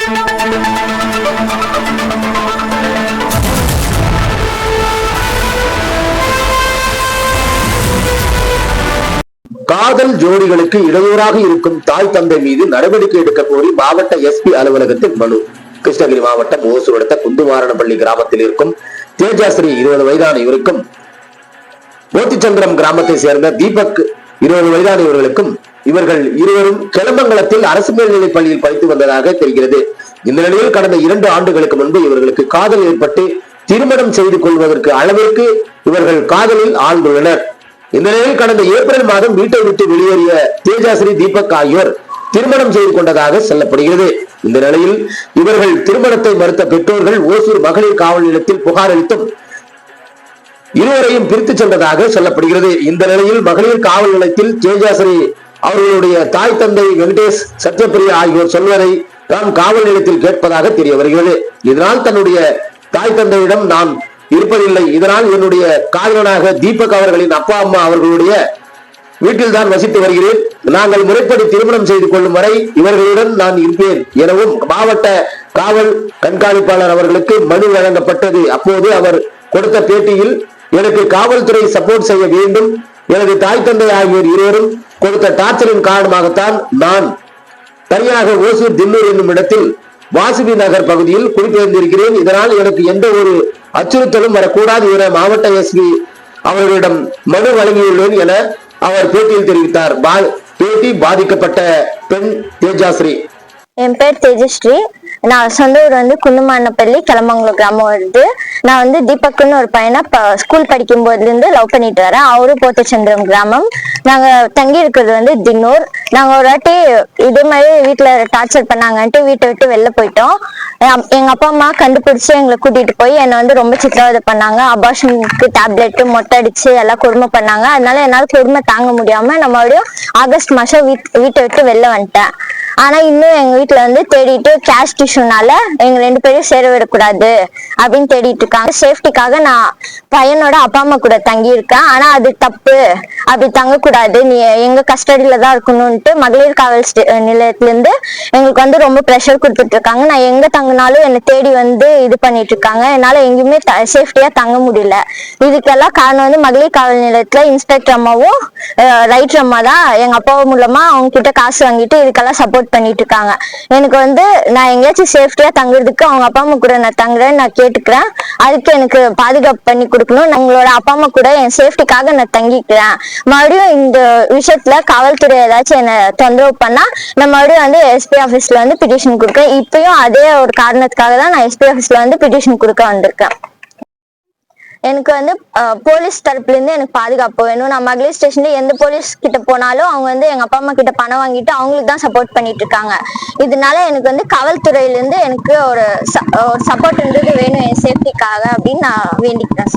காதல் ஜோடிகளுக்கு இடையூறாக இருக்கும் தாய் தந்தை மீது நடவடிக்கை எடுக்க கோரி மாவட்ட எஸ்பி அலுவலகத்தில் மனு. கிருஷ்ணகிரி மாவட்டம் ஓசூர் அடுத்த குந்துமாரணப்பள்ளி கிராமத்தில் இருக்கும் தேஜாஸ்ரீ 20 வயதான இவருக்கும், போத்திச்சந்திரம் கிராமத்தை சேர்ந்த தீபக் 20 வயதான இவர்களுக்கும், இவர்கள் இருவரும் கிளம்பங்கலத்தில் அரசு மேல்நிலைப் பள்ளியில் படித்து வந்ததாக தெரிகிறது. இந்த நிலையில் கடந்த 2 ஆண்டுகளுக்கு முன்பு இவர்களுக்கு காதல் ஏற்பட்டு திருமணம் செய்து கொள்வதற்கு அளவிற்கு இவர்கள் காதலில் ஆழ்ந்துள்ளனர். இந்த நிலையில் கடந்த ஏப்ரல் மாதம் வீட்டை விட்டு வெளியேறிய தேஜாஸ்ரீ, தீபக் ஆகியோர் திருமணம் செய்து கொண்டதாக சொல்லப்படுகிறது. இந்த நிலையில் இவர்கள் திருமணத்தை மறுத்த பெற்றோர்கள் ஓசூர் மகளிர் காவல் நிலையத்தில் புகார் அளித்தும் இருவரையும் பிரித்து சென்றதாக சொல்லப்படுகிறது. இந்த நிலையில் மகளிர் காவல் நிலையத்தில் தேஜாஸ்ரீ அவர்களுடைய தாய் தந்தை வெங்கடேஷ், சத்யபிரியா ஆகியோர் சொல்வதை நாம் காவல் நிலையத்தில் கேட்பதாக தெரிய வருகிறது. இதனால் தன்னுடைய தாய் தந்தையிடம் நான் இருப்பதில்லை, இதனால் என்னுடைய காதலனாக தீபக் அவர்களின் அப்பா அம்மா அவர்களுடைய வீட்டில் தான் வசித்து வருகிறேன், நாங்கள் முறைப்படி திருமணம் செய்து கொள்ளும் வரை இவர்களுடன் நான் இருப்பேன் எனவும் மாவட்ட காவல் கண்காணிப்பாளர் அவர்களுக்கு மனு வழங்கப்பட்டது. அப்போது அவர் கொடுத்த பேட்டியில், எனக்கு காவல்துறை சப்போர்ட் செய்ய வேண்டும், எனது தாய் தந்தை ஆகியோர் இருவரும் கொடுத்த டார்ச்சரின் காரணமாகத்தான் நான் தனியாக ஓசூர் தின்னூர் என்னும் இடத்தில் வாசுபி நகர் பகுதியில் குடிபெயர்ந்திருக்கிறேன், இதனால் எனக்கு எந்த ஒரு அச்சுறுத்தலும் வரக்கூடாது என மாவட்ட எஸ்பி அவர்களிடம் மனு வழங்கியுள்ளேன் என அவர் பேட்டியில் தெரிவித்தார். பேட்டி பாதிக்கப்பட்ட பெண் தேஜாஸ்ரீ. என் பேர் தேஜஸ்ரீ. நான் சொந்த ஊர் வந்து குந்துமாரணப்பள்ளி, கிளம்பங்கலம் கிராமம் வருது. நான் வந்து தீபக்னு ஒரு பையனை ஸ்கூல் படிக்கும் போதுல இருந்து லவ் பண்ணிட்டு வரேன். அவரும் போத்தச்சந்திரம் கிராமம். நாங்க தங்கி இருக்கிறது வந்து தின்னூர். நாங்க ஒரு வாட்டி இதே மாதிரி வீட்டுல டார்ச்சர் பண்ணாங்கன்ட்டு வீட்டை விட்டு வெளில போயிட்டோம். எங்க அப்பா அம்மா கண்டுபிடிச்சு எங்களை கூட்டிட்டு போய் என்னை வந்து ரொம்ப சித்திரவதை பண்ணாங்க. அபார்ஷனுக்கு டேப்லெட், மொட்டை அடிச்சு எல்லாம் கொடுமை பண்ணாங்க. அதனால என்னால கொடுமை தாங்க முடியாம நான் மறுபடியும் ஆகஸ்ட் மாசம் வீட்டை விட்டு வெளில வந்துட்டேன். ஆனா இன்னும் எங்க வீட்டுல வந்து தேடிட்டு கேஸ்ட் இஷ்யூனால எங்க 2 பேரையும் சேர விடக்கூடாது அப்படின்னு தேடிட்டு இருக்காங்க. சேஃப்டிக்காக நான் பையனோட அப்பா அம்மா கூட தங்கி இருக்கேன். ஆனா அது தப்பு, அப்படி தங்கக்கூடாது, நீ எங்க கஸ்டடியில தான் இருக்கணும்ட்டு மகளிர் காவல் நிலையத்துல இருந்து எங்களுக்கு வந்து ரொம்ப ப்ரெஷர் கொடுத்துட்டு இருக்காங்க. நான் எங்க தங்கினாலும் என்னை தேடி வந்து இது பண்ணிட்டு இருக்காங்க. என்னால எங்கேயுமே சேஃப்டியா தங்க முடியல. இதுக்கெல்லாம் காரணம் வந்து மகளிர் காவல் நிலையத்துல இன்ஸ்பெக்டர் அம்மாவும் ரைட்டர் அம்மா தான் எங்க அப்பா மூலமா அவங்க கிட்ட காசு வாங்கிட்டு இதுக்கெல்லாம் சப்போர்ட் பண்ணிட்டு இருக்காங்க. எனக்கு வந்து நான் எங்கேயாச்சும் சேஃப்டியா தங்குறதுக்கு அவங்க அப்பா அம்மா கூட நான் தங்குறேன்னு நான் கேட்டுக்கிறேன். அதுக்கு எனக்கு பாதுகாப்பு பண்ணி கொடுக்கணும். உங்களோட அப்பா அம்மா கூட என் சேஃப்டிக்காக நான் தங்கிக்கிறேன். மறுபடியும் இந்த விஷயத்துல காவல்துறை ஏதாச்சும் என்ன தொந்தரவு பண்ணா நான் மறுபடியும் வந்து எஸ்பி ஆபீஸ்ல வந்து பிட்டிஷன் கொடுக்கேன். இப்பயும் அதே ஒரு காரணத்துக்காக தான் நான் எஸ்பி ஆபீஸ்ல வந்து பிட்டிஷன் கொடுக்க வந்திருக்கேன். எனக்கு வந்து போலீஸ் தரப்புல இருந்து எனக்கு பாதுகாப்பு வேணும். நான் மகளிர் ஸ்டேஷன்ல எந்த போலீஸ் கிட்ட போனாலும் அவங்க வந்து எங்க அப்பா அம்மா கிட்ட பணம் வாங்கிட்டு அவங்களுக்கு தான் சப்போர்ட் பண்ணிட்டு இருக்காங்க. இதனால எனக்கு வந்து காவல்துறையில இருந்து எனக்கு ஒரு சப்போர்ட் வேணும் என் சேஃப்டிக்காக அப்படின்னு நான் வேண்டிக்கிறேன்.